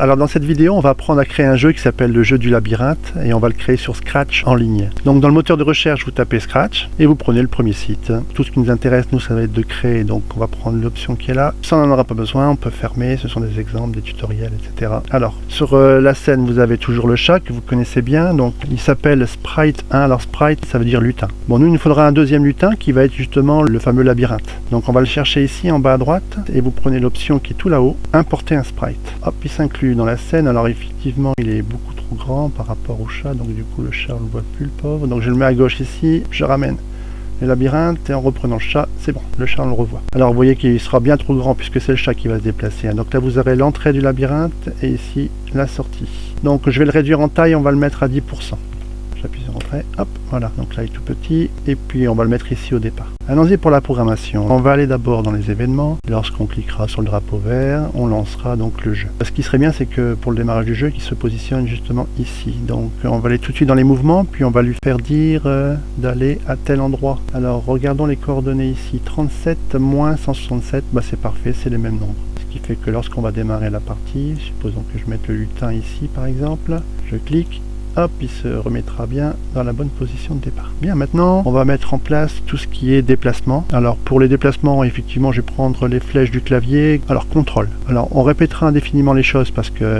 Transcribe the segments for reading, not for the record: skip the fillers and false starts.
Alors dans cette vidéo, on va apprendre à créer un jeu qui s'appelle le jeu du labyrinthe et on va le créer sur Scratch en ligne. Donc dans le moteur de recherche, vous tapez Scratch et vous prenez le premier site. Tout ce qui nous intéresse, nous, ça va être de créer. Donc on va prendre l'option qui est là. Ça, on n'en aura pas besoin, on peut fermer. Ce sont des exemples, des tutoriels, etc. Alors sur la scène, vous avez toujours le chat que vous connaissez bien. Donc il s'appelle Sprite 1. Alors Sprite, ça veut dire lutin. Bon, nous, il nous faudra un deuxième lutin qui va être justement le fameux labyrinthe. Donc on va le chercher ici en bas à droite et vous prenez l'option qui est tout là-haut, importer un sprite. Hop, il s'inclut dans la scène. Alors effectivement, il est beaucoup trop grand par rapport au chat, donc du coup le chat on le voit plus, le pauvre. Donc je le mets à gauche ici, je ramène le labyrinthe et en reprenant le chat, c'est bon, le chat on le revoit. Alors vous voyez qu'il sera bien trop grand puisque c'est le chat qui va se déplacer. Donc là vous aurez l'entrée du labyrinthe et ici la sortie. Donc je vais le réduire en taille, on va le mettre à 10%. J'appuie sur entrée, hop, voilà, donc là il est tout petit, et puis on va le mettre ici au départ. Allons-y pour la programmation. On va aller d'abord dans les événements. Lorsqu'on cliquera sur le drapeau vert, on lancera donc le jeu. Ce qui serait bien, c'est que pour le démarrage du jeu, qu'il se positionne justement ici. Donc on va aller tout de suite dans les mouvements, puis on va lui faire dire d'aller à tel endroit. Alors regardons les coordonnées ici, 37 moins 167, bah c'est parfait, c'est les mêmes nombres. Ce qui fait que lorsqu'on va démarrer la partie, supposons que je mette le lutin ici par exemple, je clique, hop, il se remettra bien dans la bonne position de départ. Bien, maintenant, on va mettre en place tout ce qui est déplacement. Alors, pour les déplacements, effectivement, je vais prendre les flèches du clavier. Alors, contrôle. Alors, on répétera indéfiniment les choses parce que...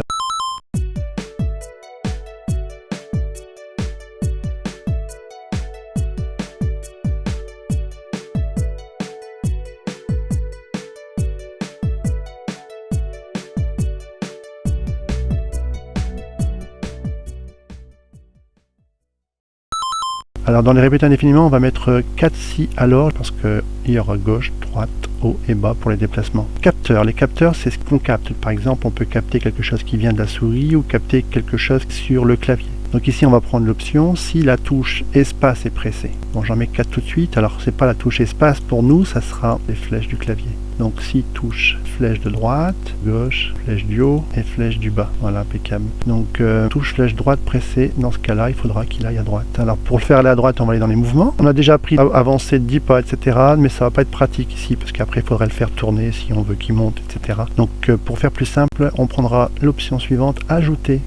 Alors dans les répéter indéfiniment, on va mettre 4 si alors parce qu'il y aura gauche, droite, haut et bas pour les déplacements. Capteurs. Les capteurs, c'est ce qu'on capte. Par exemple, on peut capter quelque chose qui vient de la souris ou capter quelque chose sur le clavier. Donc ici, on va prendre l'option si la touche espace est pressée. Bon, j'en mets 4 tout de suite. Alors, c'est pas la touche espace pour nous, ça sera les flèches du clavier. Donc si touche flèche de droite, gauche, flèche du haut et flèche du bas. Voilà, impeccable. Donc touche flèche droite pressée, dans ce cas-là, il faudra qu'il aille à droite. Alors pour le faire aller à droite, on va aller dans les mouvements. On a déjà appris à avancer de 10 pas, etc. Mais ça va pas être pratique ici, parce qu'après, il faudrait le faire tourner si on veut qu'il monte, etc. Donc pour faire plus simple, on prendra l'option suivante, ajouter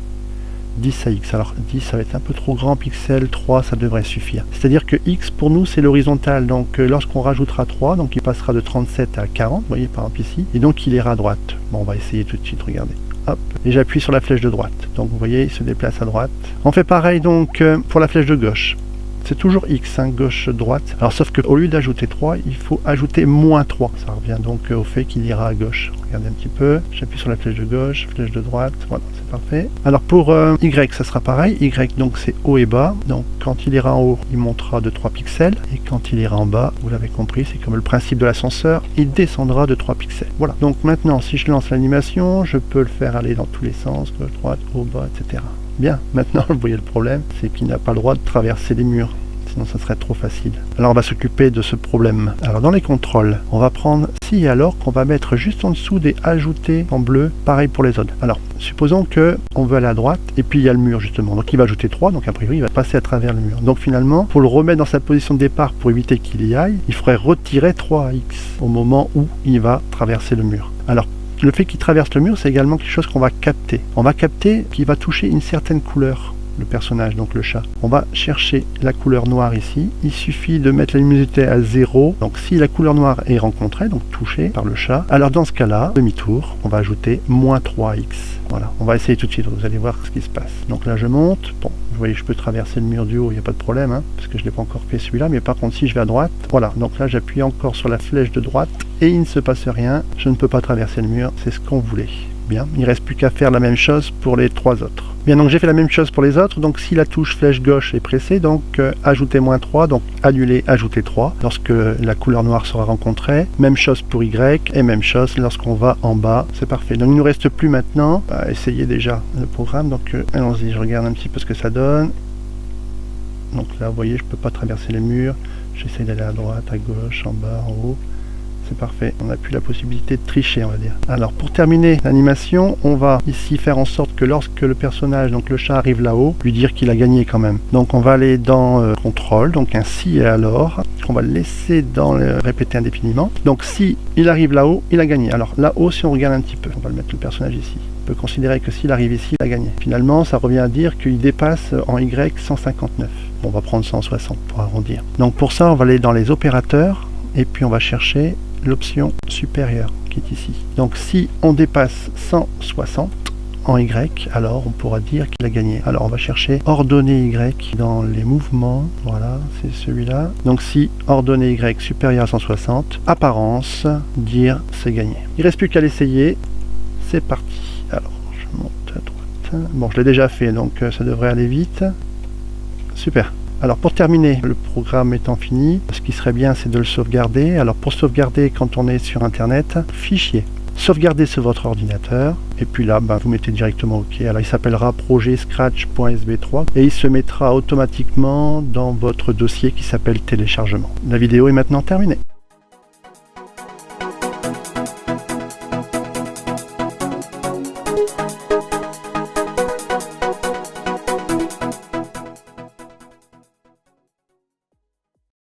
10 à X. Alors 10 ça va être un peu trop grand pixel, 3 ça devrait suffire. C'est-à-dire que X pour nous c'est l'horizontale, donc lorsqu'on rajoutera 3, donc il passera de 37 à 40, vous voyez par exemple ici, et donc il ira à droite. Bon, on va essayer tout de suite, regardez. Hop, et j'appuie sur la flèche de droite. Donc vous voyez, il se déplace à droite. On fait pareil donc pour la flèche de gauche. C'est toujours X, hein, gauche-droite. Alors sauf qu'au lieu d'ajouter 3, il faut ajouter moins 3. Ça revient donc au fait qu'il ira à gauche. Regardez un petit peu. J'appuie sur la flèche de gauche, flèche de droite. Voilà, c'est parfait. Alors pour Y, ça sera pareil. Y, donc c'est haut et bas. Donc quand il ira en haut, il montera de 3 pixels. Et quand il ira en bas, vous l'avez compris, c'est comme le principe de l'ascenseur, il descendra de 3 pixels. Voilà. Donc maintenant, si je lance l'animation, je peux le faire aller dans tous les sens, gauche, droite, haut, bas, etc. Bien, maintenant, vous voyez le problème, c'est qu'il n'a pas le droit de traverser les murs. Sinon ça serait trop facile. Alors on va s'occuper de ce problème. Alors dans les contrôles, on va prendre si et alors qu'on va mettre juste en dessous des ajoutés en bleu, pareil pour les autres. Alors supposons que on veut aller à droite et puis il y a le mur justement. Donc il va ajouter 3, donc a priori il va passer à travers le mur. Donc finalement, pour le remettre dans sa position de départ pour éviter qu'il y aille, il faudrait retirer 3x au moment où il va traverser le mur. Alors le fait qu'il traverse le mur, c'est également quelque chose qu'on va capter. On va capter qu'il va toucher une certaine couleur. Le personnage, donc le chat. On va chercher la couleur noire ici. Il suffit de mettre la luminosité à 0. Donc si la couleur noire est rencontrée, donc touchée par le chat, alors dans ce cas-là, demi-tour, on va ajouter moins 3x. Voilà, on va essayer tout de suite, vous allez voir ce qui se passe. Donc là je monte, bon, vous voyez je peux traverser le mur du haut, il n'y a pas de problème, hein, parce que je ne l'ai pas encore fait celui-là, mais par contre si je vais à droite, voilà, donc là j'appuie encore sur la flèche de droite, et il ne se passe rien, je ne peux pas traverser le mur, c'est ce qu'on voulait. Bien, il ne reste plus qu'à faire la même chose pour les 3 autres. Bien, donc j'ai fait la même chose pour les autres, donc si la touche flèche gauche est pressée, donc ajouter moins 3, donc annuler, ajouter 3, lorsque la couleur noire sera rencontrée. Même chose pour Y, et même chose lorsqu'on va en bas, c'est parfait. Donc il ne nous reste plus maintenant à essayer déjà le programme, donc allons-y, je regarde un petit peu ce que ça donne. Donc là, vous voyez, je ne peux pas traverser les murs, j'essaie d'aller à droite, à gauche, en bas, en haut. C'est parfait, on n'a plus la possibilité de tricher, on va dire. Alors pour terminer l'animation, on va ici faire en sorte que lorsque le personnage, donc le chat, arrive là-haut, lui dire qu'il a gagné quand même. Donc on va aller dans contrôle, donc un si et alors, qu'on va le laisser dans le répéter indéfiniment. Donc si il arrive là-haut, il a gagné. Alors là-haut, si on regarde un petit peu, on va le mettre le personnage ici. On peut considérer que s'il arrive ici, il a gagné. Finalement, ça revient à dire qu'il dépasse en Y 159. On va prendre 160 pour arrondir. Donc pour ça, on va aller dans les opérateurs et puis on va chercher l'option supérieure qui est ici. Donc si on dépasse 160 en Y, alors on pourra dire qu'il a gagné. Alors on va chercher ordonnée Y dans les mouvements. Voilà, c'est celui-là. Donc si ordonnée Y supérieure à 160, apparence, dire c'est gagné. Il ne reste plus qu'à l'essayer. C'est parti. Alors je monte à droite. Bon, je l'ai déjà fait, donc ça devrait aller vite. Super. Alors pour terminer, le programme étant fini, ce qui serait bien c'est de le sauvegarder. Alors pour sauvegarder quand on est sur internet, fichier. Sauvegardez sur votre ordinateur et puis là vous mettez directement OK. Alors il s'appellera projet scratch.sb3 et il se mettra automatiquement dans votre dossier qui s'appelle téléchargement. La vidéo est maintenant terminée.